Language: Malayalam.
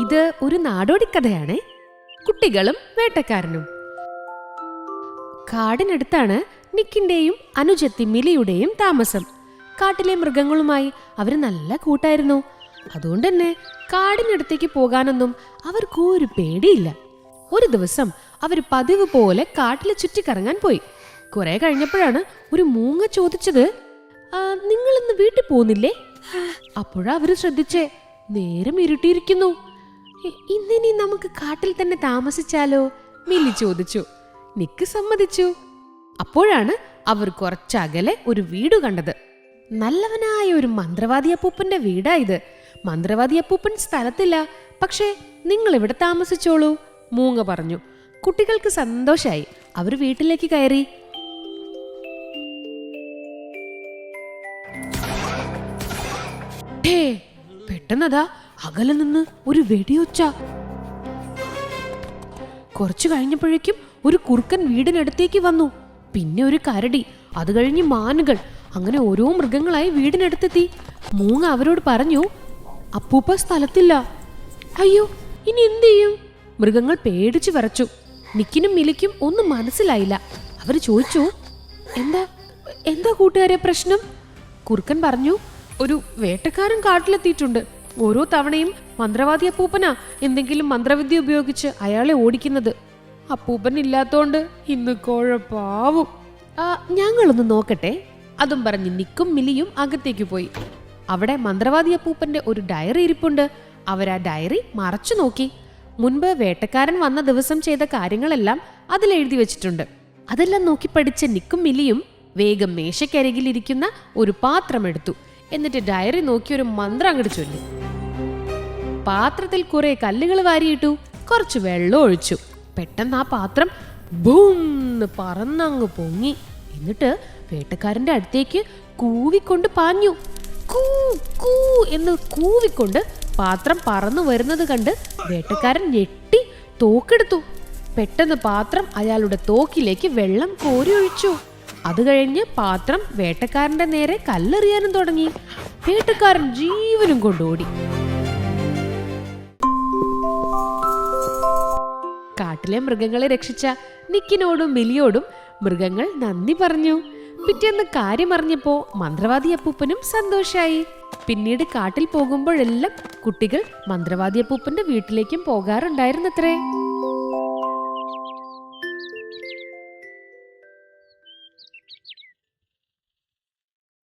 ഇത് ഒരു നാടോടിക്കഥയാണ്. കുട്ടികളും വേട്ടക്കാരനും. കാടിനടുത്താണ് നിക്കിന്റെയും അനുജത്തി മിലിയുടെയും താമസം. കാട്ടിലെ മൃഗങ്ങളുമായി അവര് നല്ല കൂട്ടായിരുന്നു. അതുകൊണ്ട് തന്നെ കാടിനടുത്തേക്ക് പോകാനൊന്നും അവർക്കൊരു പേടിയില്ല. ഒരു ദിവസം അവർ പതിവ് പോലെ കാട്ടിൽ ചുറ്റിക്കറങ്ങാൻ പോയി. കുറെ കഴിഞ്ഞപ്പോഴാണ് ഒരു മൂങ്ങ ചോദിച്ചത്, നിങ്ങൾ ഇന്ന് വീട്ടിൽ പോകുന്നില്ലേ? അപ്പോഴാ അവര് ശ്രദ്ധിച്ചേ, നേരം ഇരുട്ടിയിരിക്കുന്നു. ഇന്നിനി നമുക്ക് കാട്ടിൽ തന്നെ താമസിച്ചാലോ? മിലി ചോദിച്ചു. നിക്ക് സമ്മതിച്ചു. അപ്പോഴാണ് അവർ കുറച്ചകലെ ഒരു വീട് കണ്ടത്. നല്ലവനായ ഒരു മന്ത്രവാദി അപ്പൂപ്പന്റെ വീടായത്. മന്ത്രവാദി അപ്പൂപ്പൻ സ്ഥലത്തില്ല, പക്ഷേ നിങ്ങൾ ഇവിടെ താമസിച്ചോളൂ, മൂങ്ങ പറഞ്ഞു. കുട്ടികൾക്ക് സന്തോഷായി. അവർ വീട്ടിലേക്ക് കയറി. പെട്ടെന്നതാ അകലെ നിന്ന് ഒരു വെടിയൊച്ച. കുറച്ചു കഴിഞ്ഞപ്പോഴേക്കും ഒരു കുറുക്കൻ വീടിനടുത്തേക്ക് വന്നു. പിന്നെ ഒരു കരടി, അത് കഴിഞ്ഞ് മാനുകൾ, അങ്ങനെ ഓരോ മൃഗങ്ങളായി വീടിനടുത്തെത്തി. മൂങ്ങ അവരോട് പറഞ്ഞു, അപ്പൂപ്പ സ്ഥലത്തില്ല. അയ്യോ, ഇനി എന്ത് ചെയ്യും? മൃഗങ്ങൾ പേടിച്ചു വിറച്ചു. നിക്കിനും മിലിക്കും ഒന്നും മനസ്സിലായില്ല. അവര് ചോദിച്ചു, എന്താ എന്താ കൂട്ടുകാരെ പ്രശ്നം? കുറുക്കൻ പറഞ്ഞു, ഒരു വേട്ടക്കാരൻ കാട്ടിലെത്തിയിട്ടുണ്ട്. ഓരോ തവണയും മന്ത്രവാദി അപ്പൂപ്പനാ എന്തെങ്കിലും മന്ത്രവിദ്യ ഉപയോഗിച്ച് അയാളെ ഓടിക്കുന്നത്. അപ്പൂപ്പൻ ഇല്ലാത്തോണ്ട് ഇന്ന് കുഴപ്പാവും. ഞങ്ങളൊന്ന് നോക്കട്ടെ. അതും പറഞ്ഞ് നിക്കും മിലിയും അകത്തേക്ക് പോയി. അവിടെ മന്ത്രവാദി അപ്പൂപ്പന്റെ ഒരു ഡയറി ഇരിപ്പുണ്ട്. അവരാ ഡയറി മറച്ചു നോക്കി. മുൻപ് വേട്ടക്കാരൻ വന്ന ദിവസം ചെയ്ത കാര്യങ്ങളെല്ലാം അതിലെഴുതി വെച്ചിട്ടുണ്ട്. അതെല്ലാം നോക്കി പഠിച്ച നിക്കും മിലിയും വേഗം മേശക്കരികിലിരിക്കുന്ന ഒരു പാത്രം എടുത്തു. എന്നിട്ട് ഡയറി നോക്കി ഒരു മന്ത്രം അങ്ങോട്ട് ചൊല്ലി. പാത്രത്തിൽ കുറെ കല്ലുകൾ വാരിയിട്ടു. കുറച്ച് വെള്ളം ഒഴിച്ചു. പെട്ടെന്ന് ആ പാത്രം ബൂന്ന് പറന്നങ്ങ് പൊങ്ങി. എന്നിട്ട് വേട്ടക്കാരന്റെ അടുത്തേക്ക് കൂവിക്കൊണ്ട് പാഞ്ഞു. കൂ കൂ എന്ന് കൂവിക്കൊണ്ട് പാത്രം പറന്നു വരുന്നത് കണ്ട് വേട്ടക്കാരൻ ഞെട്ടി തോക്കെടുത്തു. പെട്ടെന്ന് പാത്രം അയാളുടെ തോക്കിലേക്ക് വെള്ളം കോരി ഒഴിച്ചു. അത് കഴിഞ്ഞ് പാത്രം വേട്ടക്കാരന്റെ നേരെ കല്ലെറിയാനും തുടങ്ങി. വേട്ടക്കാരൻ ജീവനും കൊണ്ടോടി. കാട്ടിലെ മൃഗങ്ങളെ രക്ഷിച്ച നിക്കിനോടും മിലിയോടും മൃഗങ്ങൾ നന്ദി പറഞ്ഞു. പിറ്റേന്ന് കാര്യം അറിഞ്ഞപ്പോ മന്ത്രവാദി അപ്പൂപ്പനും സന്തോഷായി. പിന്നീട് കാട്ടിൽ പോകുമ്പോഴെല്ലാം കുട്ടികൾ മന്ത്രവാദി അപ്പൂപ്പന്റെ വീട്ടിലേക്കും പോകാറുണ്ടായിരുന്നത്രേ.